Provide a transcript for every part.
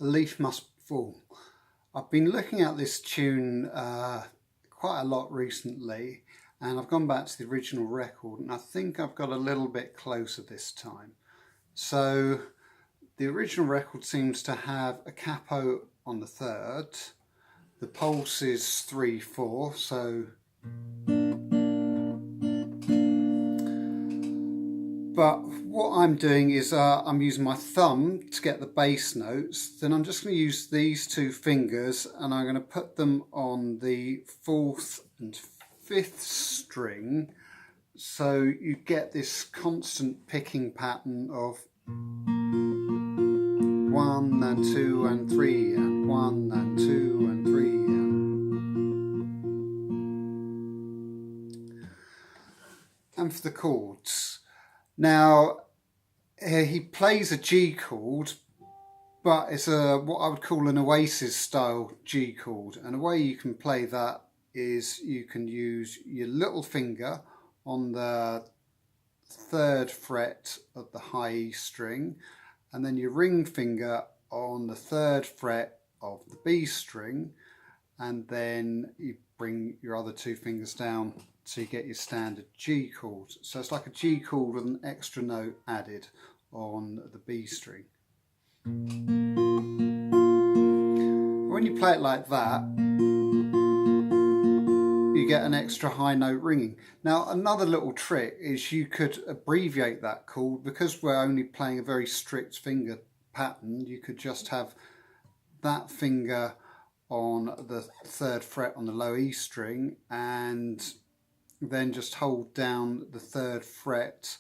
A Leaf Must Fall. I've been looking at this tune quite a lot recently, and I've gone back to the original record, and I think I've got a little bit closer this time. So the original record seems to have a capo on the third, the pulse is 3/4, so but what I'm doing is I'm using my thumb to get the bass notes. Then I'm just going to use these two fingers and I'm going to put them on the 4th and 5th string, so you get this constant picking pattern of 1 and 2 and 3 and 1 and 2 and 3 and for the chords. Now, he plays a G chord, but it's what I would call an Oasis style G chord. And the way you can play that is you can use your little finger on the 3rd fret of the high E string, and then your ring finger on the 3rd fret of the B string, and then you bring your other two fingers down so you get your standard G chord. So it's like a G chord with an extra note added on the B string. When you play it like that, you get an extra high note ringing. Now another little trick is you could abbreviate that chord. Because we're only playing a very strict finger pattern, you could just have that finger on the 3rd fret on the low E string and then just hold down the 3rd fret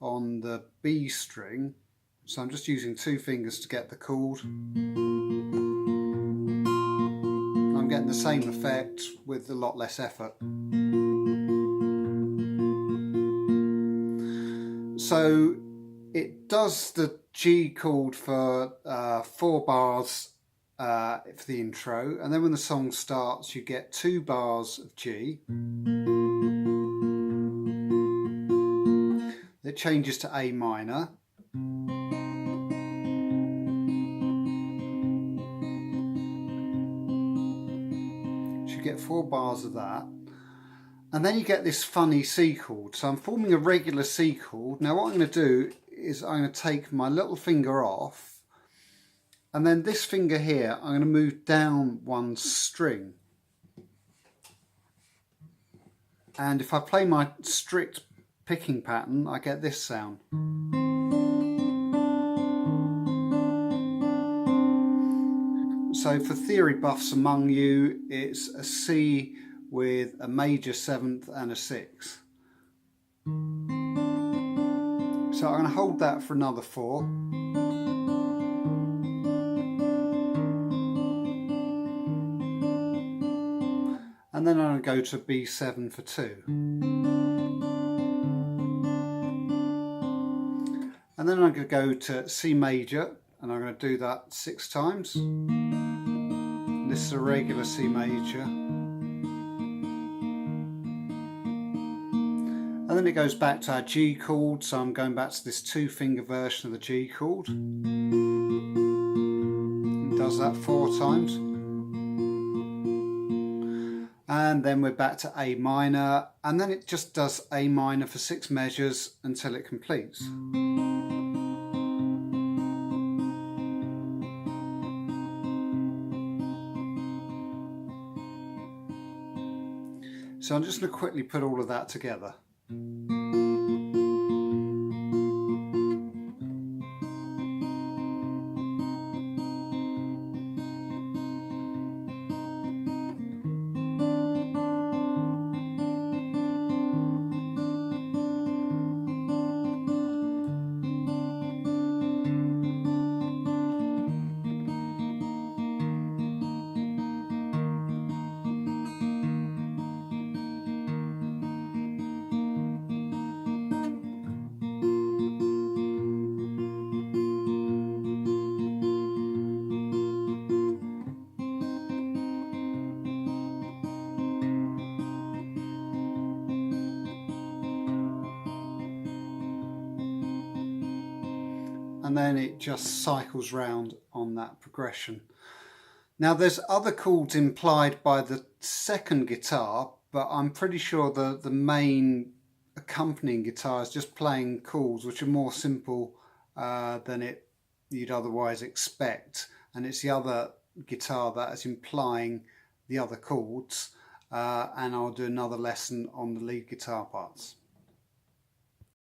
on the B string. So I'm just using two fingers to get the chord. I'm getting the same effect with a lot less effort. So it does the G chord for 4 bars for the intro, and then when the song starts you get 2 bars of G. It changes to A minor. So you get 4 bars of that. And then you get this funny C chord. So I'm forming a regular C chord. Now what I'm going to do is I'm going to take my little finger off, and then this finger here I'm going to move down 1 string. And if I play my strict picking pattern, I get this sound. So for theory buffs among you, it's a C with a major 7th and a 6th. So I'm going to hold that for another 4. And then I'm going to go to B7 for 2. And then I'm going to go to C major, and I'm going to do that 6 times. This is a regular C major. And then it goes back to our G chord, so I'm going back to this 2-finger version of the G chord. It does that 4 times. And then we're back to A minor, and then it just does A minor for 6 measures until it completes. So I'm just going to quickly put all of that together. and then it just cycles round on that progression. Now there's other chords implied by the second guitar, but I'm pretty sure the main accompanying guitar is just playing chords which are more simple than you'd otherwise expect, and it's the other guitar that is implying the other chords, and I'll do another lesson on the lead guitar parts.